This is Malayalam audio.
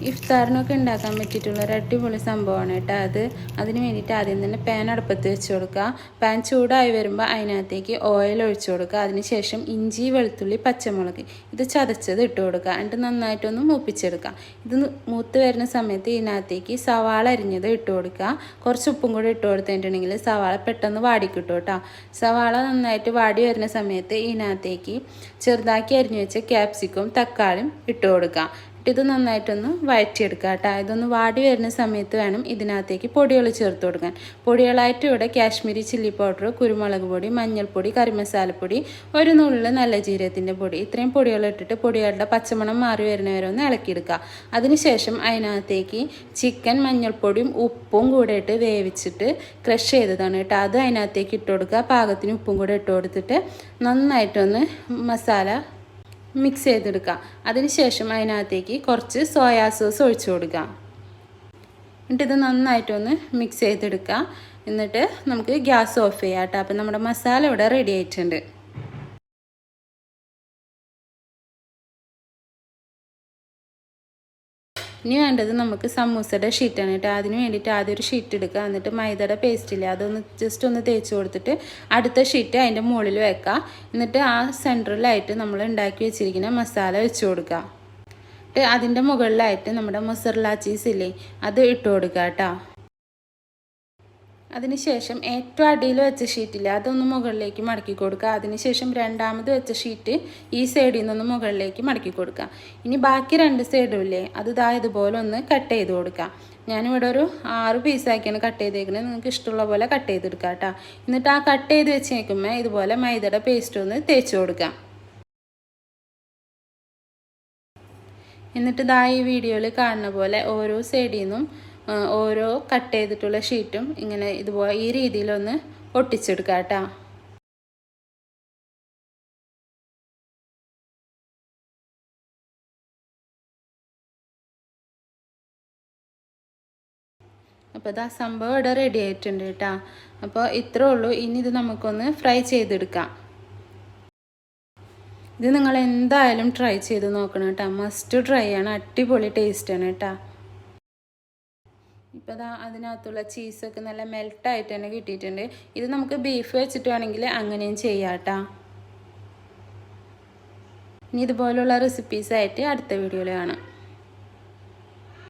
ഇഫ്താറിനൊക്കെ ഉണ്ടാക്കാൻ പറ്റിയിട്ടുള്ള ഒരു അടിപൊളി സംഭവമാണ് കേട്ടോ അത്. അതിന് വേണ്ടിയിട്ട് ആദ്യം തന്നെ പാൻ അടുപ്പത്ത് വെച്ച് കൊടുക്കുക. പാൻ ചൂടായി വരുമ്പോൾ അതിനകത്തേക്ക് ഓയിൽ ഒഴിച്ചു കൊടുക്കുക. അതിനുശേഷം ഇഞ്ചി, വെളുത്തുള്ളി, പച്ചമുളക് ഇത് ചതച്ചത് ഇട്ട് കൊടുക്കുക. എന്നിട്ട് നന്നായിട്ടൊന്ന് മൂപ്പിച്ചെടുക്കുക. ഇത് മൂത്ത് വരുന്ന സമയത്ത് ഇതിനകത്തേക്ക് സവാള അരിഞ്ഞത് ഇട്ട് കൊടുക്കുക. കുറച്ച് ഉപ്പും കൂടി ഇട്ട് കൊടുത്തിട്ടുണ്ടെങ്കിൽ സവാള പെട്ടെന്ന് വാടിക്കിട്ടും കേട്ടോ. സവാള നന്നായിട്ട് വാടി വരുന്ന സമയത്ത് ഇതിനകത്തേക്ക് ചെറുതാക്കി അരിഞ്ഞു വെച്ച ക്യാപ്സിക്കും തക്കാളിയും ഇട്ട് കൊടുക്കുക. ഇത് നന്നായിട്ടൊന്ന് വഴറ്റിയെടുക്കുക കേട്ടോ. ഇതൊന്ന് വാടി വരുന്ന സമയത്ത് വേണം ഇതിനകത്തേക്ക് പൊടികൾ ചേർത്ത് കൊടുക്കാൻ. പൊടികളായിട്ട് ഇവിടെ കാശ്മീരി ചില്ലി പൗഡർ, കുരുമുളക് പൊടി, മഞ്ഞൾപ്പൊടി, കറിമസാലപ്പൊടി, ഒരു നുള്ള് നല്ല ജീരകത്തിൻ്റെ പൊടി, ഇത്രയും പൊടികൾ ഇട്ടിട്ട് പൊടികളുടെ പച്ചമണം മാറി വരുന്നവരെ ഒന്ന് ഇളക്കിയെടുക്കുക. അതിനുശേഷം അതിനകത്തേക്ക് ചിക്കൻ മഞ്ഞൾപ്പൊടിയും ഉപ്പും കൂടെ ഇട്ട് വേവിച്ചിട്ട് ക്രഷ് ചെയ്തതാണ് കേട്ടോ. അത് അതിനകത്തേക്ക് ഇട്ട് കൊടുക്കുക. പാകത്തിന് ഉപ്പും കൂടെ ഇട്ട് കൊടുത്തിട്ട് നന്നായിട്ടൊന്ന് മസാല മിക്സ് ചെയ്തെടുക്കുക. അതിനുശേഷം അതിനകത്തേക്ക് കുറച്ച് സോയാ സോസ് ഒഴിച്ചു കൊടുക്കുക. എന്നിട്ട് ഇത് നന്നായിട്ടൊന്ന് മിക്സ് ചെയ്തെടുക്കുക. എന്നിട്ട് നമുക്ക് ഗ്യാസ് ഓഫ് ചെയ്യാം കേട്ടോ. അപ്പം നമ്മുടെ മസാല ഇവിടെ റെഡി ആയിട്ടുണ്ട്. ഇനി വേണ്ടത് നമുക്ക് സമൂസയുടെ ഷീറ്റാണ് കേട്ടോ. അതിന് വേണ്ടിയിട്ട് ആദ്യം ഒരു ഷീറ്റ് എടുക്കുക. എന്നിട്ട് മൈദയുടെ പേസ്റ്റില്ല അതൊന്ന് ജസ്റ്റ് ഒന്ന് തേച്ച് കൊടുത്തിട്ട് അടുത്ത ഷീറ്റ് അതിൻ്റെ മുകളിൽ വെക്കുക. എന്നിട്ട് ആ സെൻറ്ററിലായിട്ട് നമ്മൾ ഉണ്ടാക്കി വെച്ചിരിക്കുന്ന മസാല വെച്ച് കൊടുക്കുക. എന്നിട്ട് അതിൻ്റെ മുകളിലായിട്ട് നമ്മുടെ മൊസറല്ല ചീസ് ഇല്ലേ അത് ഇട്ട് കൊടുക്കുക കേട്ടോ. അതിനുശേഷം ഏറ്റവും അടിയിൽ വെച്ച ഷീറ്റില്ല അതൊന്ന് മുകളിലേക്ക് മടക്കി കൊടുക്കുക. അതിനുശേഷം രണ്ടാമത് വെച്ച ഷീറ്റ് ഈ സൈഡിൽ നിന്നൊന്ന് മുകളിലേക്ക് മടക്കി കൊടുക്കുക. ഇനി ബാക്കി 2 സൈഡും ഇല്ലേ അത് ഇതുപോലെ ഒന്ന് കട്ട് ചെയ്ത് കൊടുക്കുക. ഞാനിവിടെ ഒരു 6 പീസാക്കിയാണ് കട്ട് ചെയ്തേക്കുന്നത്. നിങ്ങൾക്ക് ഇഷ്ടമുള്ള പോലെ കട്ട് ചെയ്തെടുക്കുക കേട്ടോ. എന്നിട്ട് ആ കട്ട് ചെയ്ത് വെച്ചേക്കുമ്പോൾ ഇതുപോലെ മൈദയുടെ പേസ്റ്റ് ഒന്ന് തേച്ച് കൊടുക്കുക. എന്നിട്ട് ഈ വീഡിയോയിൽ കാണുന്ന പോലെ ഓരോ സൈഡിൽ നിന്നും ഓരോ കട്ട് ചെയ്തിട്ടുള്ള ഷീറ്റും ഇങ്ങനെ ഇതുപോലെ ഈ രീതിയിലൊന്ന് ഒട്ടിച്ചെടുക്കുക കേട്ടോ. അപ്പോൾ ഇതാ സംഭവം ഇവിടെ റെഡി ആയിട്ടുണ്ട് കേട്ടോ. അപ്പോൾ ഇത്രേ ഉള്ളൂ. ഇനി ഇത് നമുക്കൊന്ന് ഫ്രൈ ചെയ്തെടുക്കാം. ഇത് നിങ്ങൾ എന്തായാലും ട്രൈ ചെയ്ത് നോക്കണം കേട്ടോ. മസ്റ്റ് ട്രൈ ആണ്. അടിപൊളി ടേസ്റ്റാണ് കേട്ടോ. ഇപ്പോൾ അതിനകത്തുള്ള ചീസൊക്കെ നല്ല മെൽട്ടായിട്ട് തന്നെ കിട്ടിയിട്ടുണ്ട്. ഇത് നമുക്ക് ബീഫ് വെച്ചിട്ട് വേണമെങ്കിൽ അങ്ങനെയും ചെയ്യാം കേട്ടോ. ഇനി ഇതുപോലുള്ള റെസിപ്പീസായിട്ട് അടുത്ത വീഡിയോയിൽ കാണാം.